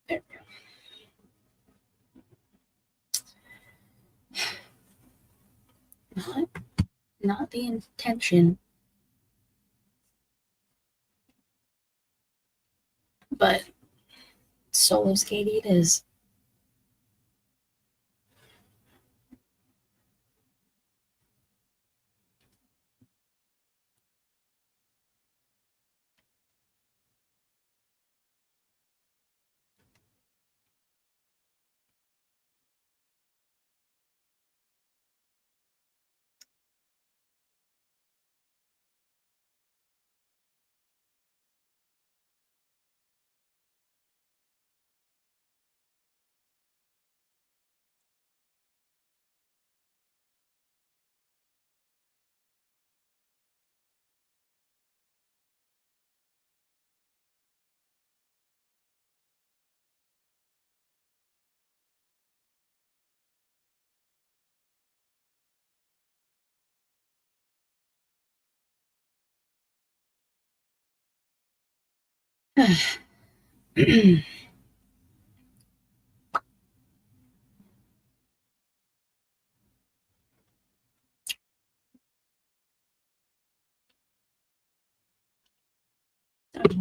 There we go. Not the intention, but solo skating it is.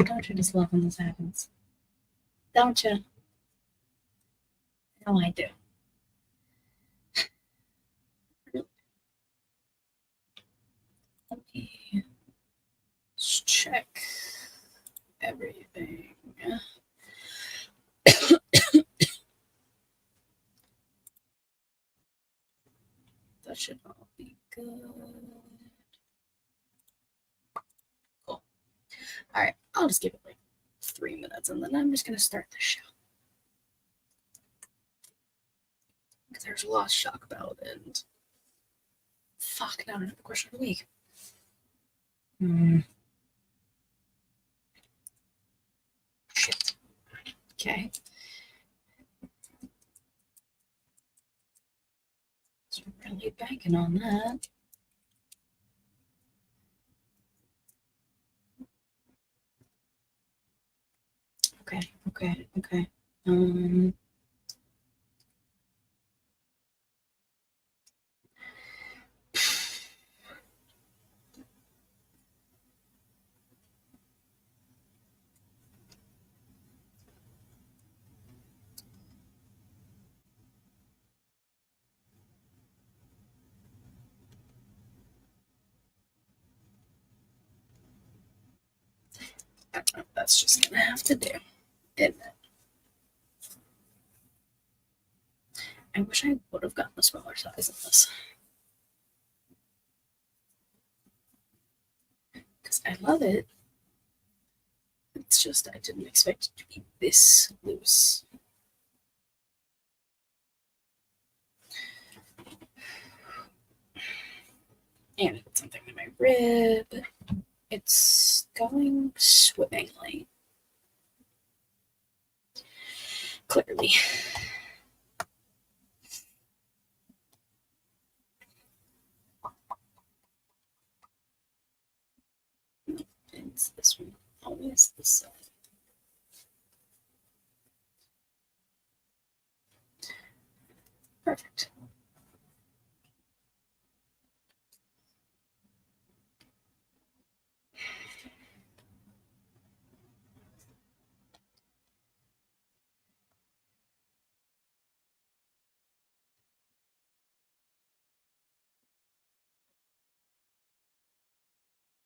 Don't you just love when this happens? Don't you? No, I do. Let me just check everything. That should all be good. Cool. All right, I'll just give it like 3 minutes and then I'm just gonna start the show. Because there's a Lost Shock about and fuck, now another question of the week. Shit. Okay. So I'm really banking on that. Okay. That's just gonna have to do, isn't it? I wish I would have gotten a smaller size of this. Because I love it. It's just I didn't expect it to be this loose. And I put something in my rib. It's going swimmingly. Clearly. It's this one. Always this side. Perfect.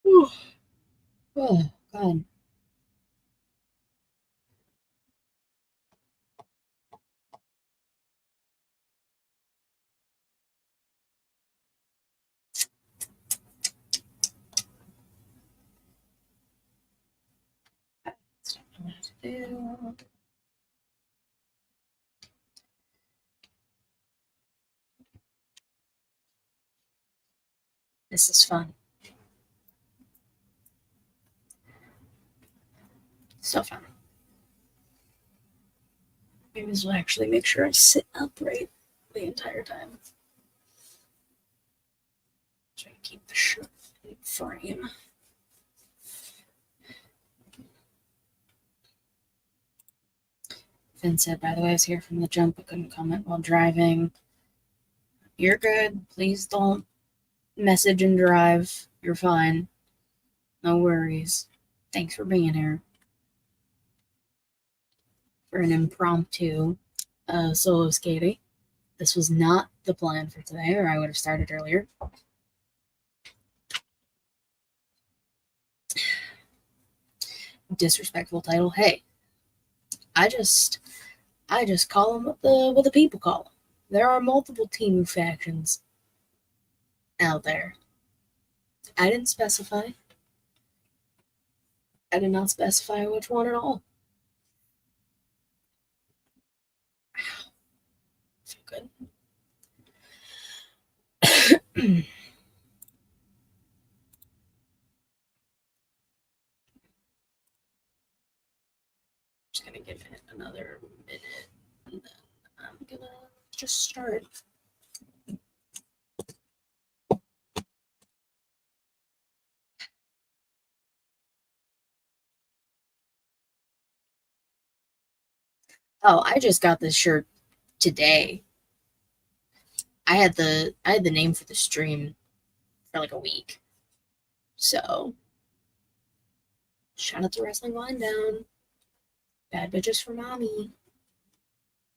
Whew. Oh, God. That's not what I have to do. This is fun. So fun. Maybe this will actually make sure I sit upright the entire time. Try to keep the shirt in frame. Finn said, by the way, I was here from the jump, but couldn't comment while driving. You're good. Please don't message and drive. You're fine. No worries. Thanks for being here. For an impromptu solo skating. This was not the plan for today, or I would have started earlier. Disrespectful title. Hey, I just call them what the people call them. There are multiple Temu Factions out there. I didn't specify. I did not specify which one at all. Ow. So good. Just gonna give it another minute, and then I'm gonna just start. Oh, I just got this shirt today. I had the name for the stream for like a week. So shout out to Wrestling Wind Down. Bad bitches for mommy.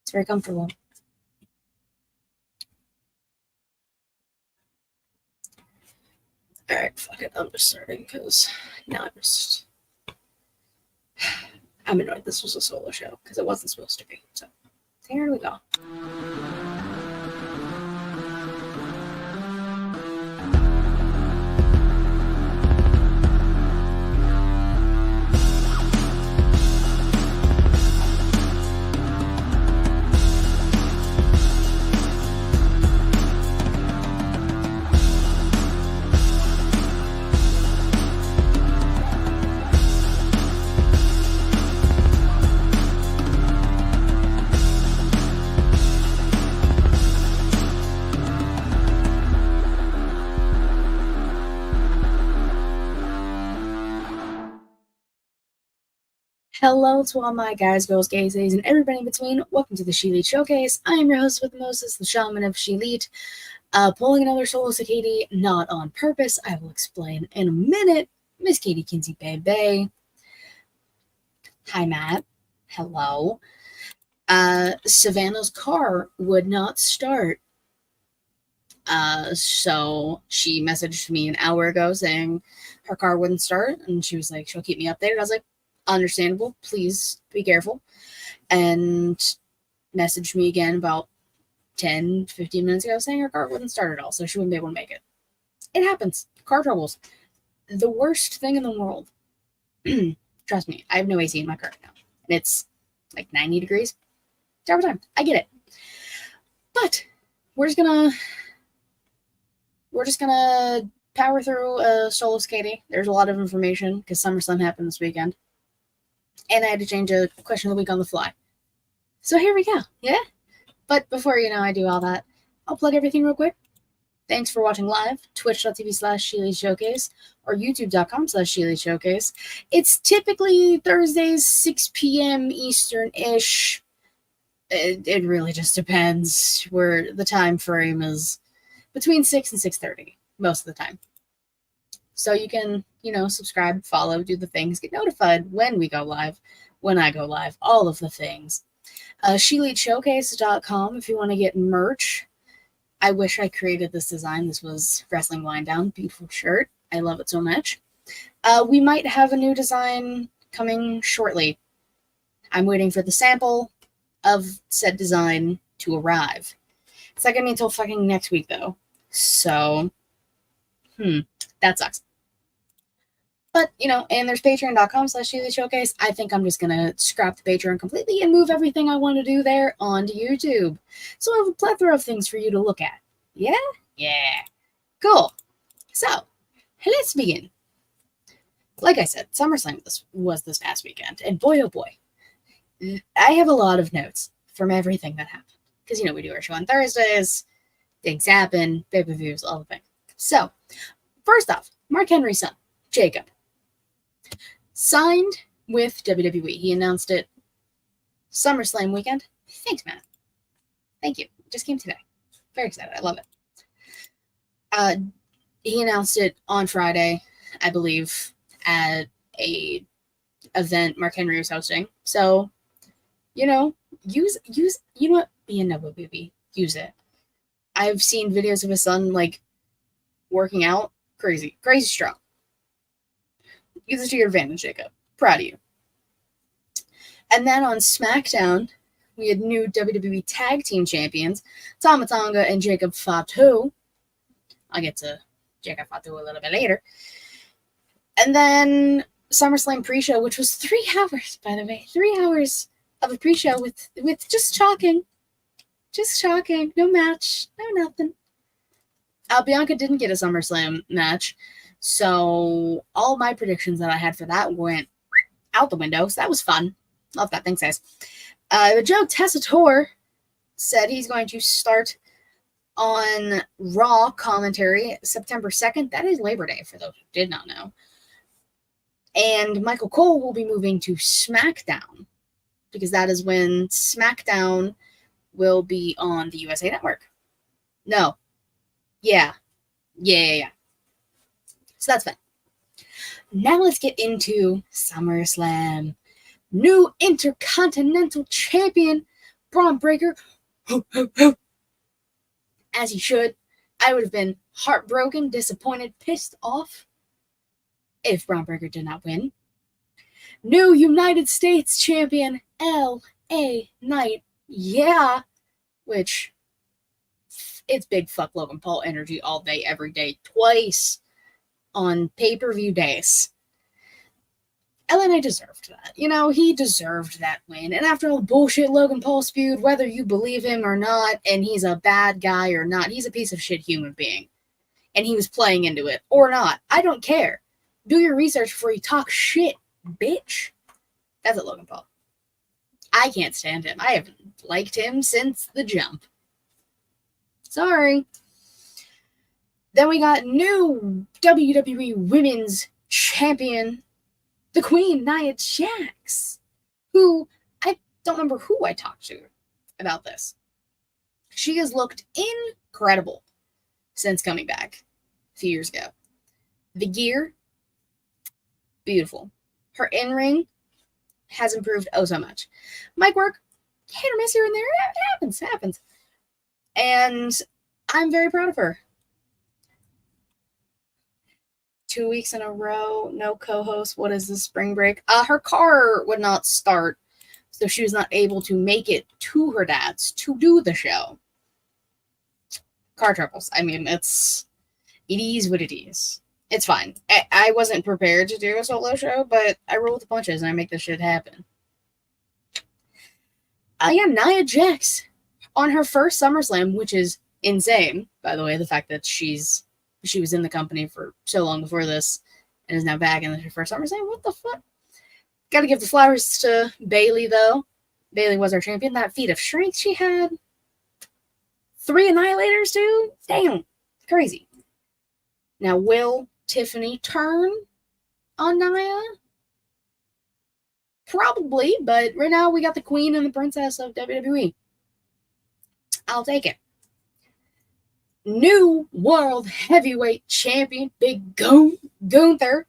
It's very comfortable. Alright, fuck it. I'm just starting because now I'm annoyed this was a solo show because it wasn't supposed to be. So here we go. Hello to all my guys, girls, gays, gays, and everybody in between. Welcome to the She Elite Showcase. I am your host with Moses, the shaman of She Elite. Pulling another solo to Katie, not on purpose. I will explain in a minute. Miss Katie Kinsey Bay. Hi, Matt. Hello. Savannah's car would not start. So she messaged me an hour ago saying her car wouldn't start, and she was like, she'll keep me updated. I was like, understandable, please be careful. And messaged me again about 10-15 minutes ago saying her car wouldn't start at all, so she wouldn't be able to make it. It happens. Car troubles. The worst thing in the world. Trust me, I have no AC in my car right now. And it's like 90 degrees. It's time. I get it. But we're just gonna power through solo skating. There's a lot of information because SummerSlam happened this weekend. And I had to change a question of the week on the fly. So here we go, yeah? But before, I do all that, I'll plug everything real quick. Thanks for watching live, twitch.tv/SheLeeShowcase or youtube.com/SheLeeShowcase. It's typically Thursdays, 6 p.m. Eastern-ish. It really just depends where the time frame is between 6 and 6:30 most of the time. So you can, subscribe, follow, do the things, get notified when we go live, when I go live, all of the things. SheLeadShowcase.com if you want to get merch. I wish I created this design. This was Wrestling Wind Down. Beautiful shirt. I love it so much. We might have a new design coming shortly. I'm waiting for the sample of said design to arrive. It's not going to be until fucking next week, though. So, that sucks. But, and there's patreon.com/SheLeeShowcase. I think I'm just going to scrap the Patreon completely and move everything I want to do there onto YouTube. So I have a plethora of things for you to look at. Yeah? Yeah. Cool. So, let's begin. Like I said, SummerSlam was this past weekend. And boy, oh boy, I have a lot of notes from everything that happened. Because, we do our show on Thursdays. Things happen. Pay-per-views, all the things. So, first off, Mark Henry's son, Jacob, signed with WWE. He announced it SummerSlam weekend. Thanks, Matt. Thank you. Just came today. Very excited. I love it. He announced it on Friday, I believe, at a event Mark Henry was hosting. So, use you know what? Be a Nobu baby. Use it. I've seen videos of his son working out. Crazy strong. Use it to your advantage, Jacob. Proud of you. And then on SmackDown, we had new WWE Tag Team Champions, Tama Tonga and Jacob Fatu. I'll get to Jacob Fatu a little bit later. And then SummerSlam pre-show, which was 3 hours, by the way. 3 hours of a pre-show with just talking. Just talking. No match. No nothing. Bianca didn't get a SummerSlam match, so all my predictions that I had for that went out the window, so that was fun. Love that. Thanks, guys. Joe Tessitore said he's going to start on Raw commentary September 2nd. That is Labor Day, for those who did not know. And Michael Cole will be moving to SmackDown, because that is when SmackDown will be on the USA Network. No. Yeah. So that's fine. Now let's get into SummerSlam. New Intercontinental Champion, Braun Breaker. As he should. I would have been heartbroken, disappointed, pissed off if Braun Breaker did not win. New United States Champion, L.A. Knight. Yeah. Which, it's big fuck Logan Paul energy all day, every day, twice on pay-per-view days. LA Knight deserved that. He deserved that win. And after all the bullshit Logan Paul spewed, whether you believe him or not, and he's a bad guy or not, he's a piece of shit human being. And he was playing into it. Or not. I don't care. Do your research before you talk shit, bitch. That's it, Logan Paul. I can't stand him. I haven't liked him since the jump. Sorry. Then we got new WWE Women's Champion, the Queen, Nia Jax, who I don't remember who I talked to about this. She has looked incredible since coming back a few years ago. The gear, beautiful. Her in-ring has improved oh so much. Mic work, hit or miss here and there. It happens. And I'm very proud of her. 2 weeks in a row, no co-host. What is this, spring break? Her car would not start, so she was not able to make it to her dad's to do the show. Car troubles. I mean, it is what it is. It's fine. I wasn't prepared to do a solo show, but I roll with the punches and I make this shit happen. Nia Jax on her first SummerSlam, which is insane, by the way, the fact that she was in the company for so long before this and is now back in her first SummerSlam. What the fuck? Gotta give the flowers to Bayley, though. Bayley was our champion. That feat of strength she had. 3 Annihilators, too? Damn. Crazy. Now, will Tiffany turn on Nia? Probably, but right now we got the queen and the princess of WWE. I'll take it. New World Heavyweight Champion, Big Gunther.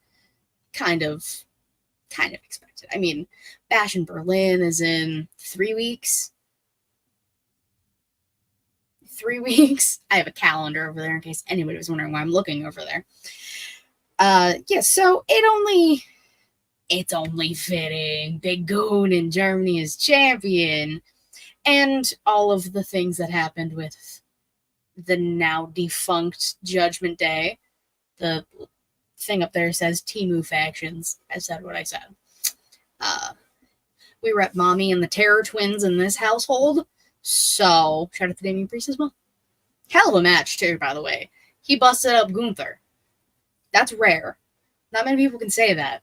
Kind of expected. I mean, Bash in Berlin is in 3 weeks. 3 weeks. I have a calendar over there in case anybody was wondering why I'm looking over there. So it's only fitting. Big Goon in Germany is champion. And all of the things that happened with the now defunct Judgment Day. The thing up there says Temu Factions. I said what I said. We rep Mommy and the Terror Twins in this household. So, shout out to Damian Priest as well. Hell of a match, too, by the way. He busted up Gunther. That's rare. Not many people can say that.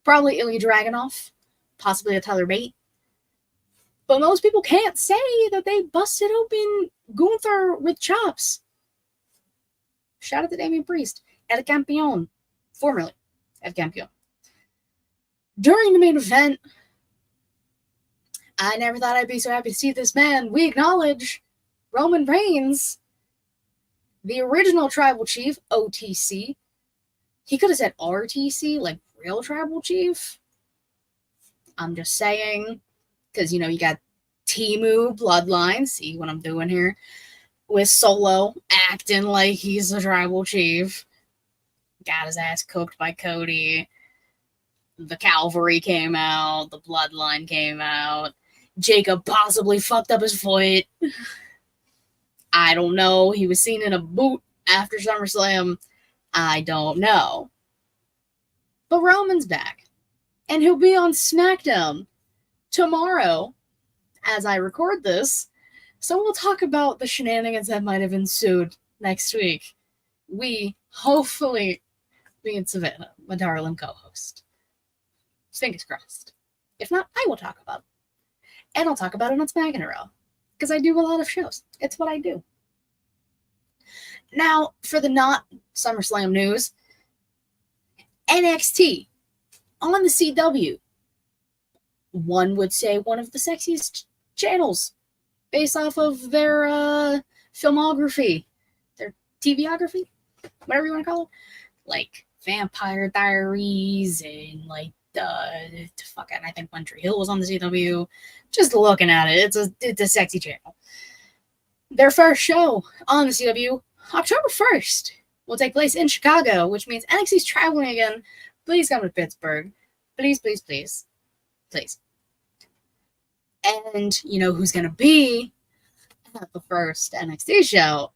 Probably Ilya Dragunov. Possibly a Tyler Bate. But most people can't say that they busted open Gunther with chops. Shout out to Damian Priest. El Campeón. Formerly El Campeón. During the main event, I never thought I'd be so happy to see this man. We acknowledge Roman Reigns, the original tribal chief, OTC. He could have said RTC, like real tribal chief. I'm just saying, because, you know, you got Temu Bloodline. See what I'm doing here? With Solo acting like he's the tribal chief. Got his ass cooked by Cody. The Cavalry came out. The Bloodline came out. Jacob possibly fucked up his foot. I don't know. He was seen in a boot after SummerSlam. I don't know. But Roman's back. And he'll be on SmackDown tomorrow as I record this. So we'll talk about the shenanigans that might have ensued next week. Hopefully, me and Savannah, my darling co-host. Fingers crossed. If not, I will talk about it. And I'll talk about it on Smack in a Row. Because I do a lot of shows. It's what I do. Now, for the not SummerSlam news, NXT on the CW. One would say one of the sexiest channels based off of their filmography, their TVography, whatever you want to call it. Like Vampire Diaries and like I think One Tree Hill was on the CW. Just looking at it, it's a sexy channel. Their first show on the CW, October 1st, will take place in Chicago, which means NXT's traveling again. Please come to Pittsburgh. Please, please, please. Please. And you know who's going to be at the first NXT show?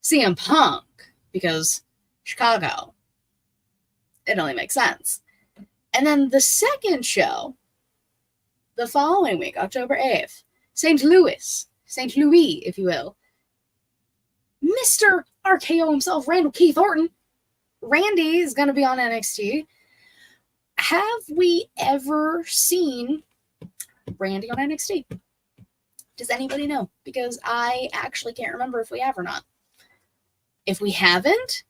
CM Punk. Because Chicago. It only makes sense. And then the second show, the following week, October 8th, St. Louis, if you will. Mr. RKO himself, Randall Keith Orton. Randy is going to be on NXT. Have we ever seen Randy on NXT? Does anybody know? Because I actually can't remember if we have or not. If we haven't,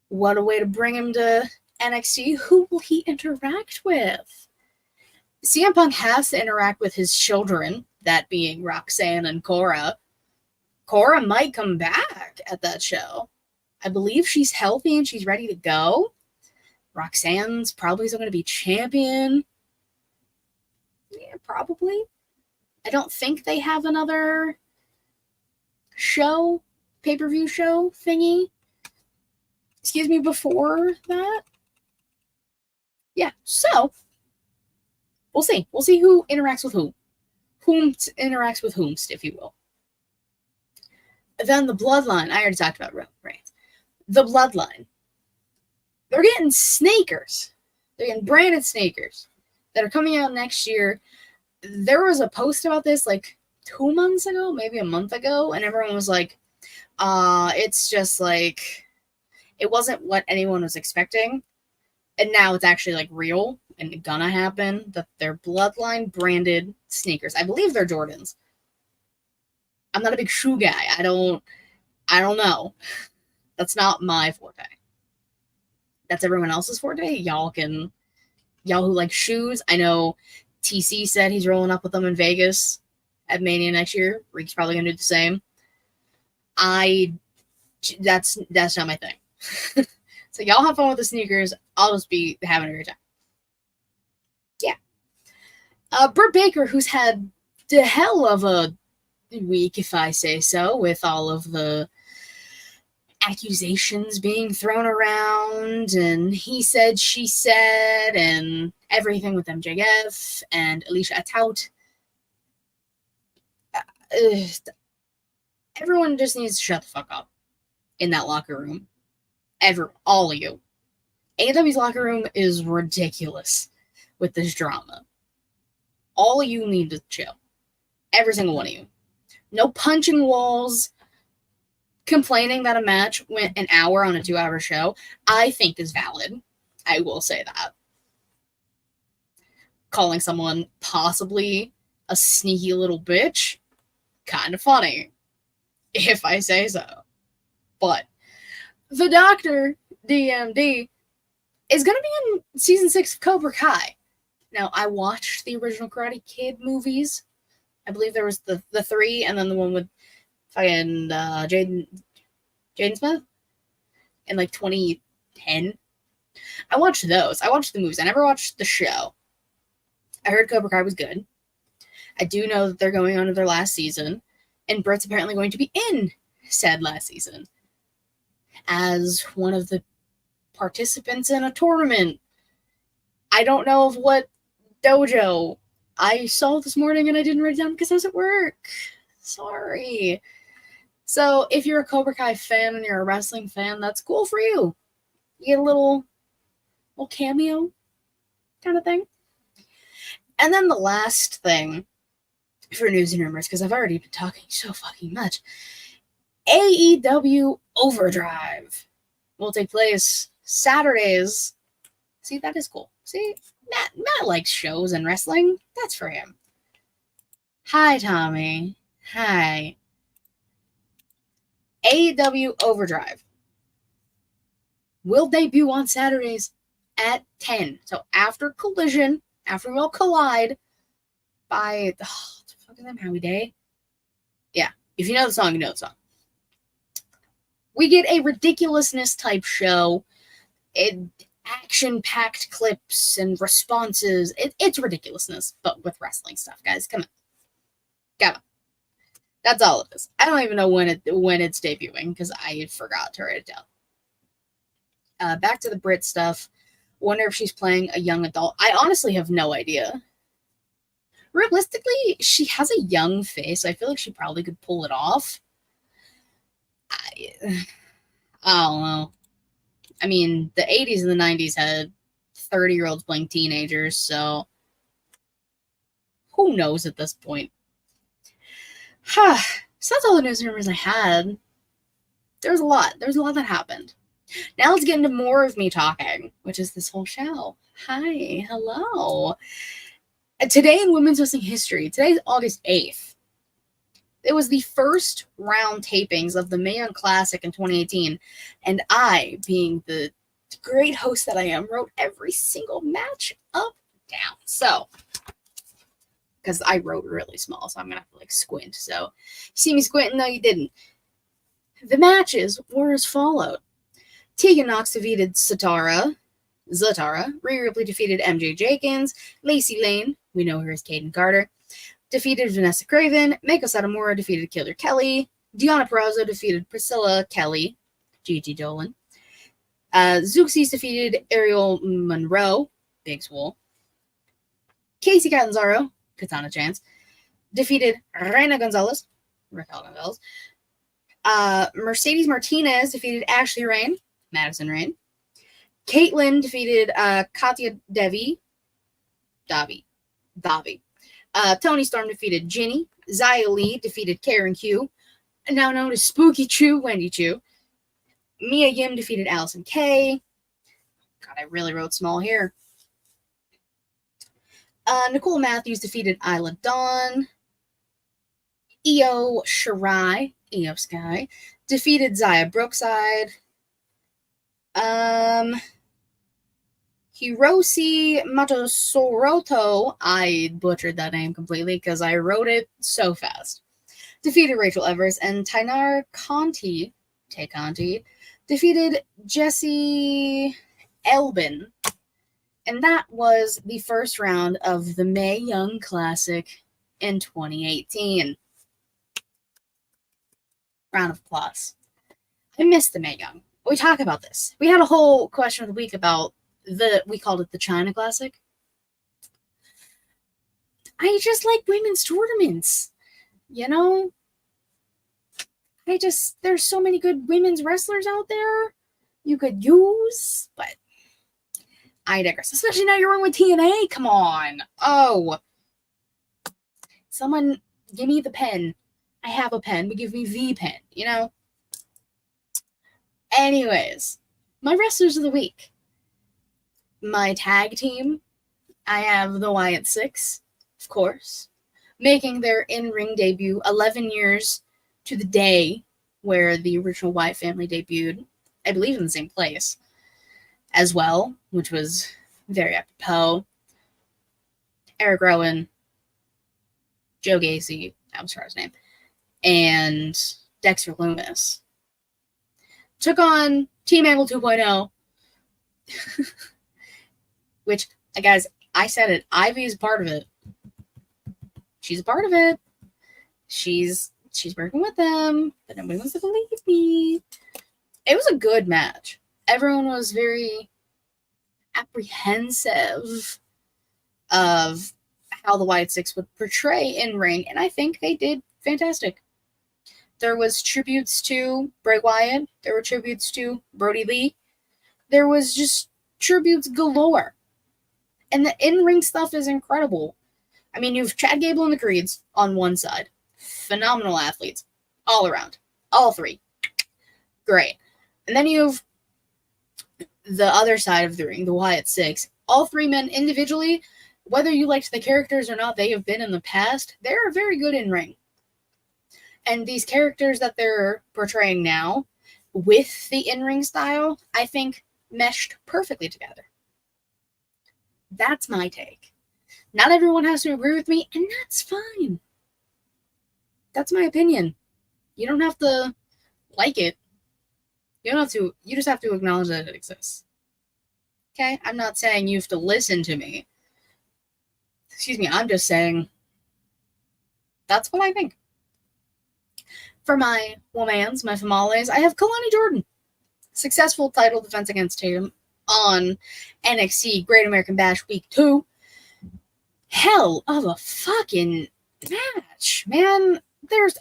what a way to bring him to NXT. Who will he interact with? CM Punk has to interact with his children, that being Roxanne and Cora. Cora might come back at that show. I believe she's healthy and she's ready to go. Roxanne's probably still going to be champion. Yeah, probably. I don't think they have another show, pay-per-view show thingy. Excuse me, before that. Yeah, so we'll see. We'll see who interacts with who. Whom interacts with whomst, if you will. Then the Bloodline. I already talked about Reigns. The Bloodline. They're getting snakers. They're getting branded snakers that are coming out next year. There was a post about this like 2 months ago, maybe a month ago, and everyone was like, it's just like, it wasn't what anyone was expecting. And now it's actually like real and gonna happen, that they're Bloodline branded sneakers. I believe they're Jordans. I'm not a big shoe guy. I don't know. That's not my forte. That's everyone else's forte. Y'all who like shoes. I know TC said he's rolling up with them in Vegas at Mania next year. Reek's probably gonna do the same. That's not my thing. So y'all have fun with the sneakers. I'll just be having a great time. Yeah. Britt Baker, who's had the hell of a week, if I say so, with all of the accusations being thrown around, and he said, she said, and everything with MJF and Alicia Tout. Everyone just needs to shut the fuck up in that locker room. All of you. AEW's locker room is ridiculous with this drama. All of you need to chill. Every single one of you. No punching walls. Complaining that a match went an hour on a 2-hour show, I think is valid. I will say that. Calling someone possibly a sneaky little bitch, kind of funny, if I say so. But the Doctor, DMD, is going to be in season 6 of Cobra Kai. Now, I watched the original Karate Kid movies. I believe there was the 3, and then the one with fucking Jaden Smith in like 2010. I watched those. I watched the movies. I never watched the show. I heard Cobra Kai was good. I do know that they're going on to their last season, and Britt's apparently going to be in said last season as one of the participants in a tournament. I don't know of what dojo. I saw it this morning and I didn't write it down because I was at work. Sorry. So if you're a Cobra Kai fan and you're a wrestling fan, that's cool for you. You get a little cameo kind of thing. And then the last thing for news and rumors, because I've already been talking so fucking much. AEW Overdrive will take place Saturdays. See, that is cool. See, Matt likes shows and wrestling. That's for him. Hi, Tommy. Hi. AEW Overdrive will debut on Saturdays at 10. So after Collision, after we all collide by the fucking name, Howie Day. Yeah, if you know the song, you know the song. We get a ridiculousness type show. Action-packed clips and responses. It's ridiculousness, but with wrestling stuff, guys. Come on. That's all it is. I don't even know when it's debuting because I forgot to write it down. Back to the Brit stuff. Wonder if she's playing a young adult. I honestly have no idea. Realistically, she has a young face. I feel like she probably could pull it off. I don't know. I mean, the 80s and the 90s had 30-year-olds playing teenagers, so who knows at this point? So that's all the news and rumors I had. There's a lot. There's a lot that happened. Now let's get into more of me talking, which is this whole show. Hi. Hello. Today in Women's Wrestling History, today's August 8th. It was the first round tapings of the Mae Young Classic in 2018, and I, being the great host that I am, wrote every single match up down. So, because I wrote really small, so I'm going to have to squint. So, you see me squinting? No, you didn't. The matches were as followed. Tegan Nox defeated Zatara. Rhea Ripley defeated MJ Jenkins. Lacey Lane, we know her as Kaden Carter, defeated Vanessa Craven. Meiko Satomura defeated Killer Kelly. Deonna Purrazzo defeated Priscilla Kelly. Gigi Dolan. Zeuxis defeated Ariel Monroe. Big Swole. Casey Catanzaro, Katana Chance, defeated Reina Gonzalez. Raquel Gonzalez. Mercedes Martinez defeated Ashley Rain. Madison Rain. Caitlyn defeated Katya Davi. Tony Storm defeated Ginny. Xia Li defeated Karen Q, now known as Spooky Chu, Wendy Chu. Mia Yim defeated Allison Kay. God, I really wrote small here. Nicole Matthews defeated Isla Dawn. Io Shirai, Io Sky, defeated Zaya Brookside. Hiroshi Matosoroto, I butchered that name completely because I wrote it so fast, defeated Rachel Evers, and Tainar Conti, defeated Jesse Elbin. And that was the first round of the Mae Young Classic in 2018. Round of applause. I missed the Mae Young. We talk about this. We had a whole question of the week about we called it the China Classic. I just like women's tournaments. You know? There's so many good women's wrestlers out there you could use, but I digress. Especially now you're on with TNA. Come on. Oh. Someone give me the pen. I have a pen, but give me the pen, you know? Anyways, my wrestlers of the week. My tag team, I have the Wyatt Six, of course, making their in-ring debut 11 years to the day where the original Wyatt family debuted, I believe in the same place as well, which was very apropos. Eric Rowan, Joe Gacy, that was his name, and Dexter Lumis took on Team Angle 2.0, which, guys, I said it. Ivy is part of it. She's a part of it. She's working with them, but nobody wants to believe me. It was a good match. Everyone was very apprehensive of how the Wyatt Six would portray in ring, and I think they did fantastic. There was tributes to Bray Wyatt. There were tributes to Brody Lee. There was just tributes galore. And the in-ring stuff is incredible. I mean, you have Chad Gable and the Creeds on one side. Phenomenal athletes. All around. All three. Great. And then you have the other side of the ring, the Wyatt Six. All three men individually, whether you liked the characters or not they have been in the past, they're very good in ring. And these characters that they're portraying now, with the in-ring style, I think meshed perfectly together. That's my take. Not everyone has to agree with me, and that's fine. That's my opinion. You don't have to like it. You don't have to. You just have to acknowledge that it exists. Okay? I'm not saying you have to listen to me. Excuse me, I'm just saying that's what I think. For my womans, my famales, I have Kalani Jordan. Successful title defense against Tatum on NXT Great American Bash Week 2. Hell of a fucking match, man.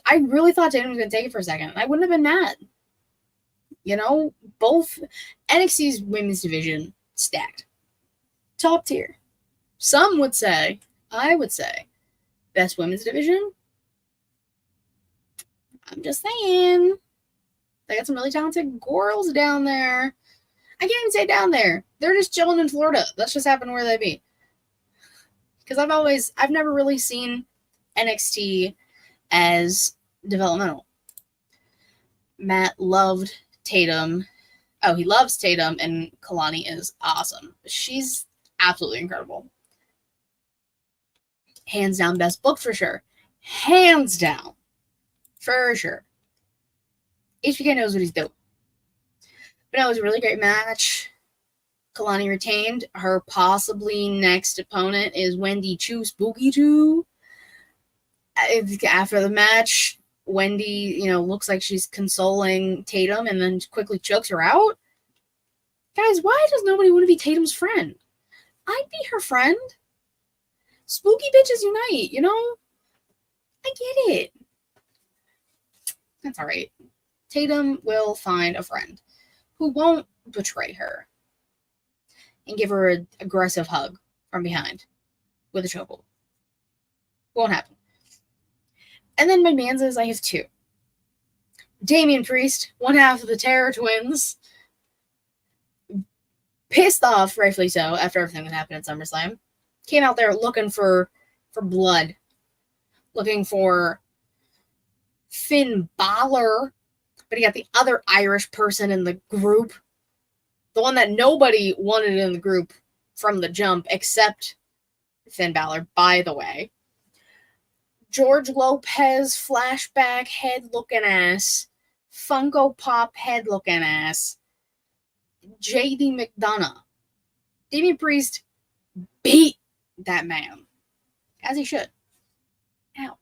I really thought Tatum was going to take it for a second. I wouldn't have been mad. You know, both NXT's women's division stacked. Top tier. Some would say, I would say, best women's division. I'm just saying. They got some really talented girls down there. I can't even say down there. They're just chilling in Florida. That's just happened where they be. Because I've never really seen NXT as developmental. Matt loved Tatum. Oh, he loves Tatum, and Kalani is awesome. She's absolutely incredible. Hands down, best booked for sure. Hands down. For sure. HBK knows what he's doing. But no, it was a really great match. Kalani retained. Her possibly next opponent is Wendy Choo, Spooky Choo. After the match, Wendy, looks like she's consoling Tatum and then quickly chokes her out. Guys, why does nobody want to be Tatum's friend? I'd be her friend. Spooky bitches unite, I get it. That's all right. Tatum will find a friend who won't betray her and give her an aggressive hug from behind with a chokehold. Won't happen. And then my manzas, I have two. Damian Priest, one half of the Terror Twins, pissed off, rightfully so, after everything that happened at SummerSlam, came out there looking for blood, looking for Finn Balor, but he got the other Irish person in the group, the one that nobody wanted in the group from the jump except Finn Balor, by the way. George Lopez flashback head looking ass, Funko Pop head looking ass, JD McDonough. Damian Priest beat that man, as he should. Ow.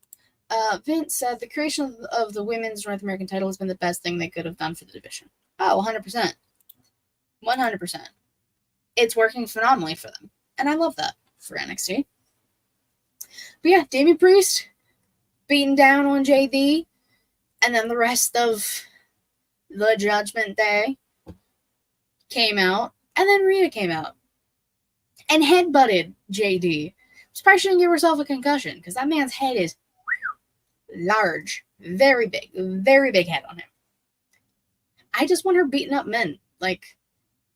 Vince said the creation of the women's North American title has been the best thing they could have done for the division. Oh, 100%. 100%. It's working phenomenally for them. And I love that for NXT. But yeah, Damian Priest beating down on JD. And then the rest of the Judgment Day came out. And then Rhea came out. And headbutted JD. Surprised she didn't give herself a concussion. Because that man's head is large. Very big head on him. I just want her beating up men. Like,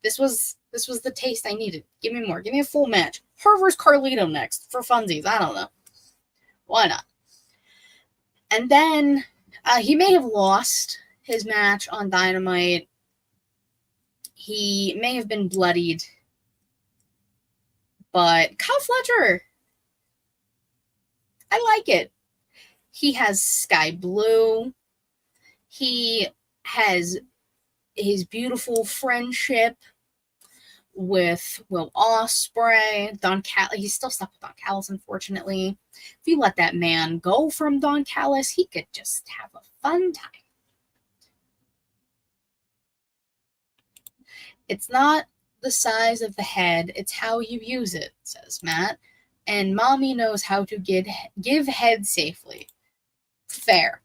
this was the taste I needed. Give me more. Give me a full match. Her versus Carlito next for funsies. I don't know. Why not? And then he may have lost his match on Dynamite. He may have been bloodied. But Kyle Fletcher I like it. He has Sky Blue. He has his beautiful friendship with Will Ospreay, Don Callis. He's still stuck with Don Callis, unfortunately. If you let that man go from Don Callis, he could just have a fun time. It's not the size of the head, it's how you use it, says Matt. And mommy knows how to give head safely. Fair.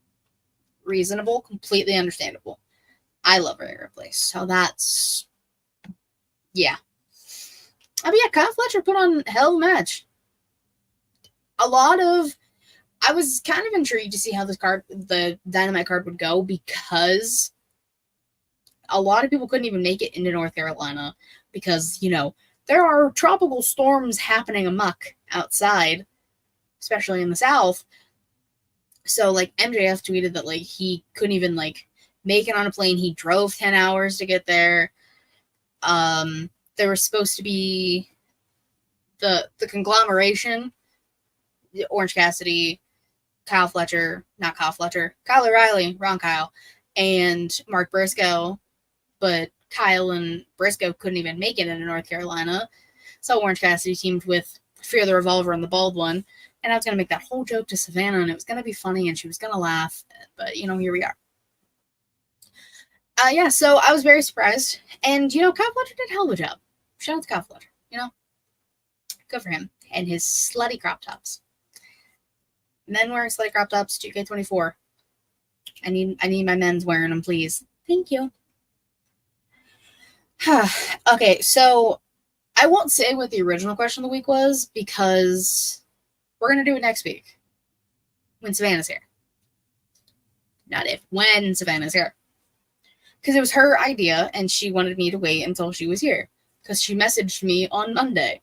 Reasonable, completely understandable. I love Rhea Ripley, so that's... yeah. I mean, yeah, Kyle Fletcher put on a hell of a match. I was kind of intrigued to see how the Dynamite card would go, because a lot of people couldn't even make it into North Carolina because, there are tropical storms happening amok outside, especially in the South. So, MJF tweeted that, he couldn't even, make it on a plane. He drove 10 hours to get there. There was supposed to be the conglomeration, Orange Cassidy, Kyle O'Reilly, wrong Kyle, and Mark Briscoe, but Kyle and Briscoe couldn't even make it into North Carolina, so Orange Cassidy teamed with Fear the Revolver and the Bald One, and I was going to make that whole joke to Savannah, and it was going to be funny, and she was going to laugh, but, here we are. Yeah, so I was very surprised, and, Kyle Fletcher did a hell of a job. Shout out to Kyle Fletcher, Good for him, and his slutty crop tops. Men wearing slutty crop tops, 2K24. I need my men's wearing them, please. Thank you. Okay, so I won't say what the original question of the week was, because we're going to do it next week when Savannah's here. Not if, when Savannah's here. Because it was her idea, and she wanted me to wait until she was here. Because she messaged me on Monday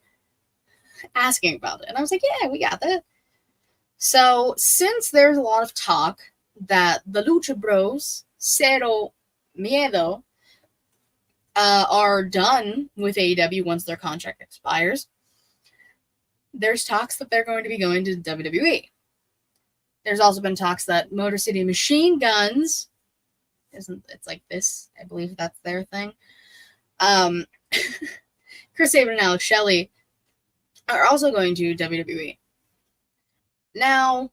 asking about it. And I was like, yeah, we got that. So, since there's a lot of talk that the Lucha Bros, Cero Miedo, are done with AEW once their contract expires, there's talks that they're going to be going to WWE. There's also been talks that Motor City Machine Guns, it's like this, I believe that's their thing. Chris Sabin and Alex Shelley are also going to WWE. Now,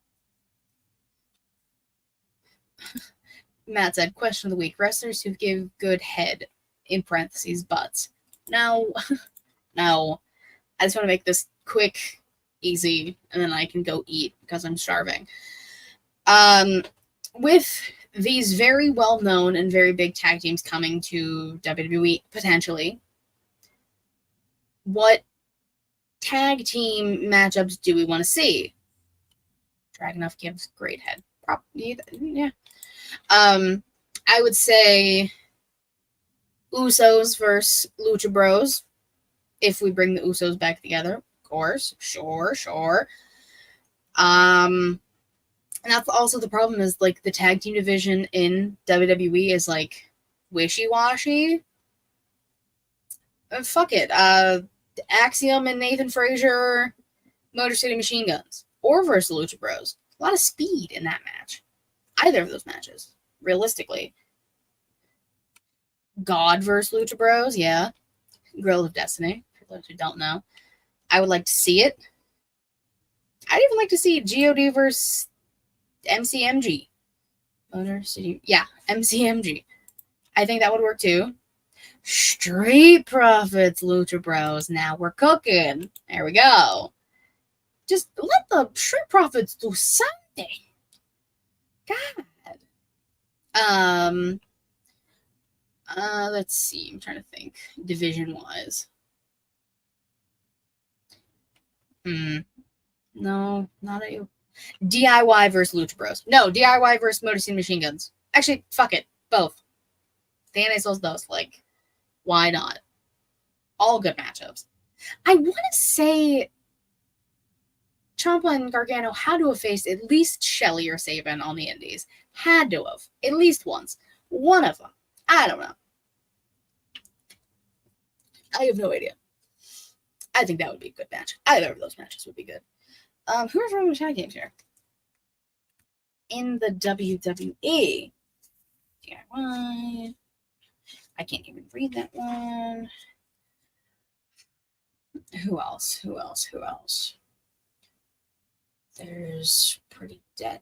Matt said, question of the week, wrestlers who give good head, in parentheses, butts. Now, I just want to make this quick, easy, and then I can go eat because I'm starving. With these very well-known and very big tag teams coming to WWE, potentially, what tag team matchups do we want to see? Dragunov gives great head. Yeah. I would say Usos versus Lucha Bros. If we bring the Usos back together, of course. Sure. And that's also the problem is, the tag team division in WWE is, wishy-washy. Fuck it. Axiom and Nathan Frazier, Motor City Machine Guns. Or versus Lucha Bros. A lot of speed in that match. Either of those matches, realistically. God versus Lucha Bros, yeah. Grill of Destiny, for those who don't know. I would like to see it. I'd even like to see GOD versus MCMG. Motor City, yeah, MCMG. I think that would work too. Street Profits, Lucha Bros. Now we're cooking. There we go. Just let the Street Profits do something. God. Let's see. I'm trying to think. Division-wise. No, not a... DIY versus Lucha Bros. No, DIY versus Motor City Machine Guns. Actually, fuck it. Both. DNA sells those. Why not? All good matchups. I want to say Ciampa and Gargano had to have faced at least Shelley or Sabin on the Indies. Had to have. At least once. One of them. I don't know. I have no idea. I think that would be a good match. Either of those matches would be good. Who are from the tag teams here? in the WWE. DIY. I can't even read that one. Who else? Who else? Who else? There's Pretty Dead.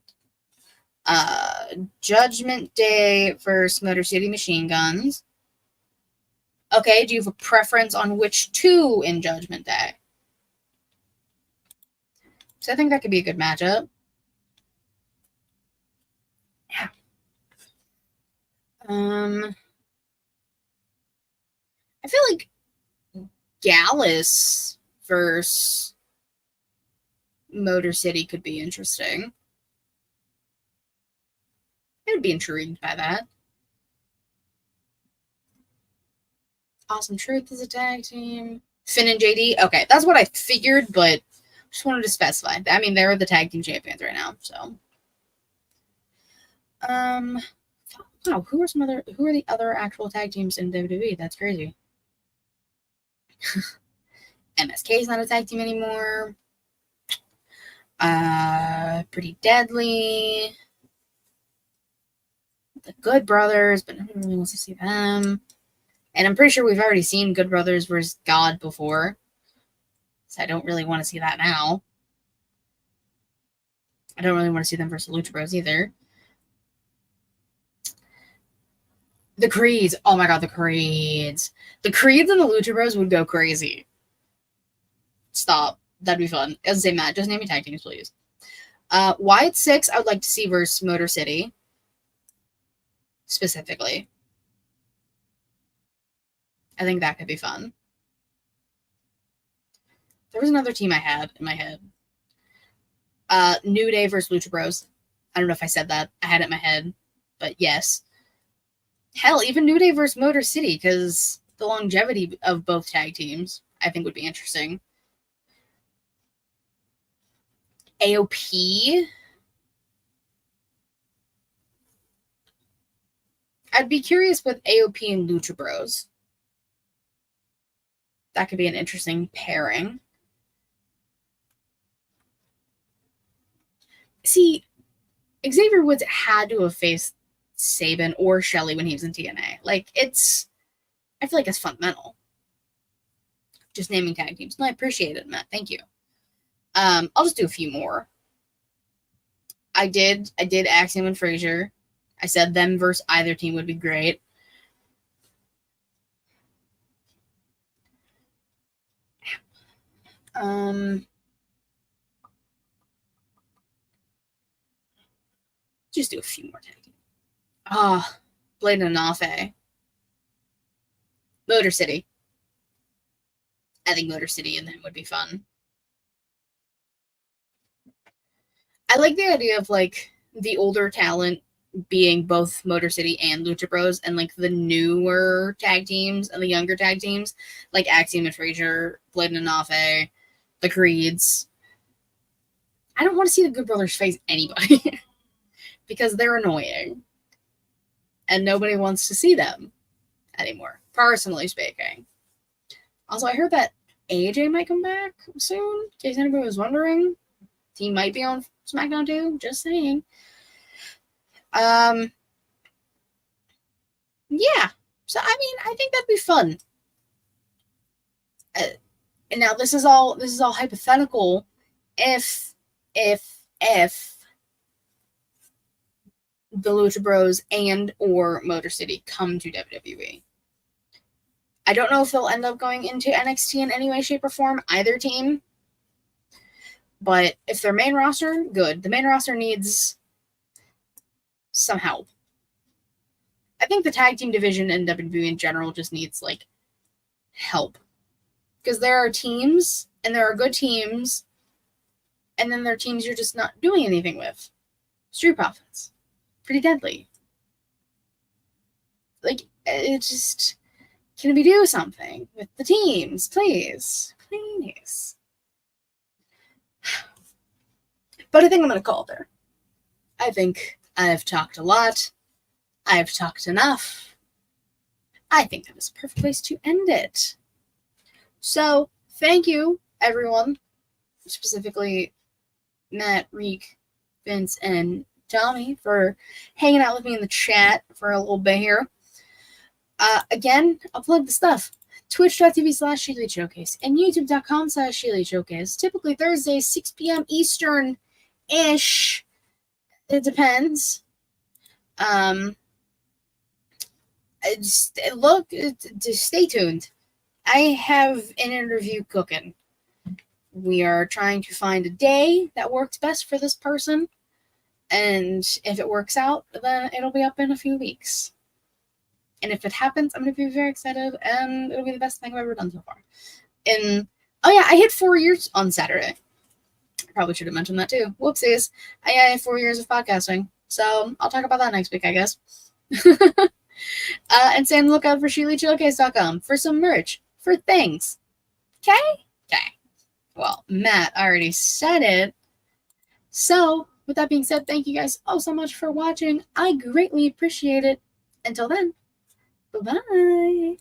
Judgment Day versus Motor City Machine Guns. Okay, do you have a preference on which two in Judgment Day? So I think that could be a good matchup. Yeah. I feel like Gallus versus Motor City could be interesting. I would be intrigued by that. Awesome Truth is a tag team. Finn and JD. Okay, that's what I figured, but just wanted to specify. I mean, they're the tag team champions right now, so. Wow, who are the other actual tag teams in WWE? That's crazy. MSK is not a tag team anymore. Pretty Deadly. The Good Brothers, but nobody really wants to see them. And I'm pretty sure we've already seen Good Brothers versus God before. So I don't really want to see that now. I don't really want to see them versus Lucha Bros either. The Creeds. Oh my god, the Creeds. The Creeds and the Lucha Bros would go crazy. Stop. That'd be fun. As I say, Matt, just name me tag teams, please. Wyatt 6, I would like to see versus Motor City. Specifically. I think that could be fun. There was another team I had in my head. New Day versus Lucha Bros. I don't know if I said that. I had it in my head. But yes. Hell, even New Day versus Motor City, because the longevity of both tag teams, I think, would be interesting. AOP. I'd be curious with AOP and Lucha Bros. That could be an interesting pairing. See, Xavier Woods had to have faced Sabin or Shelley when he was in TNA. Like, I feel like it's fundamental. Just naming tag teams. No, I appreciate it, Matt. Thank you. I'll just do a few more. I did Axiom and Frazier. I said them versus either team would be great. Just do a few more tag teams. Blade and Nafe. Motor City. I think Motor City and them would be fun. I like the idea of, like, the older talent being both Motor City and Lucha Bros, and, like, the newer tag teams and the younger tag teams, like Axiom and Frazier, Blade and Nafe, the Creeds. I don't want to see the Good Brothers face anybody because they're annoying and nobody wants to see them anymore, personally speaking. Also, I heard that AJ might come back soon, in case anybody was wondering. He might be on SmackDown too, just saying. Yeah. So, I mean, I think that'd be fun. And now this is all hypothetical if the Lucha Bros and or Motor City come to WWE. I don't know if they'll end up going into NXT in any way, shape, or form, either team. But if they're main roster, good. The main roster needs some help. I think the tag team division in WWE in general just needs, like, help. Because there are teams, and there are good teams, and then there are teams you're just not doing anything with. Street Profits. Pretty Deadly. Like, it just... Can we do something with the teams, please? Please. But I think I'm going to call it there. I think I've talked a lot. I've talked enough. I think that is a perfect place to end it. So, thank you, everyone. Specifically, Matt, Reek, Vince, and Tommy, for hanging out with me in the chat for a little bit here. Again, I'll plug the stuff. Twitch.tv/SheLead Showcase and YouTube.com/SheLead Showcase. Typically Thursdays, 6 p.m. Eastern-ish. It depends. Just stay tuned. I have an interview cooking. We are trying to find a day that works best for this person. And if it works out, then it'll be up in a few weeks. And if it happens, I'm going to be very excited, and it'll be the best thing I've ever done so far. And, oh yeah, I hit 4 years on Saturday. I probably should have mentioned that too. Whoopsies. I had 4 years of podcasting. So I'll talk about that next week, I guess. And stay on the lookout for SheLeadShowcase.com for some merch, for things. Okay? Okay. Well, Matt already said it. So, with that being said, thank you guys all so much for watching. I greatly appreciate it. Until then, bye-bye.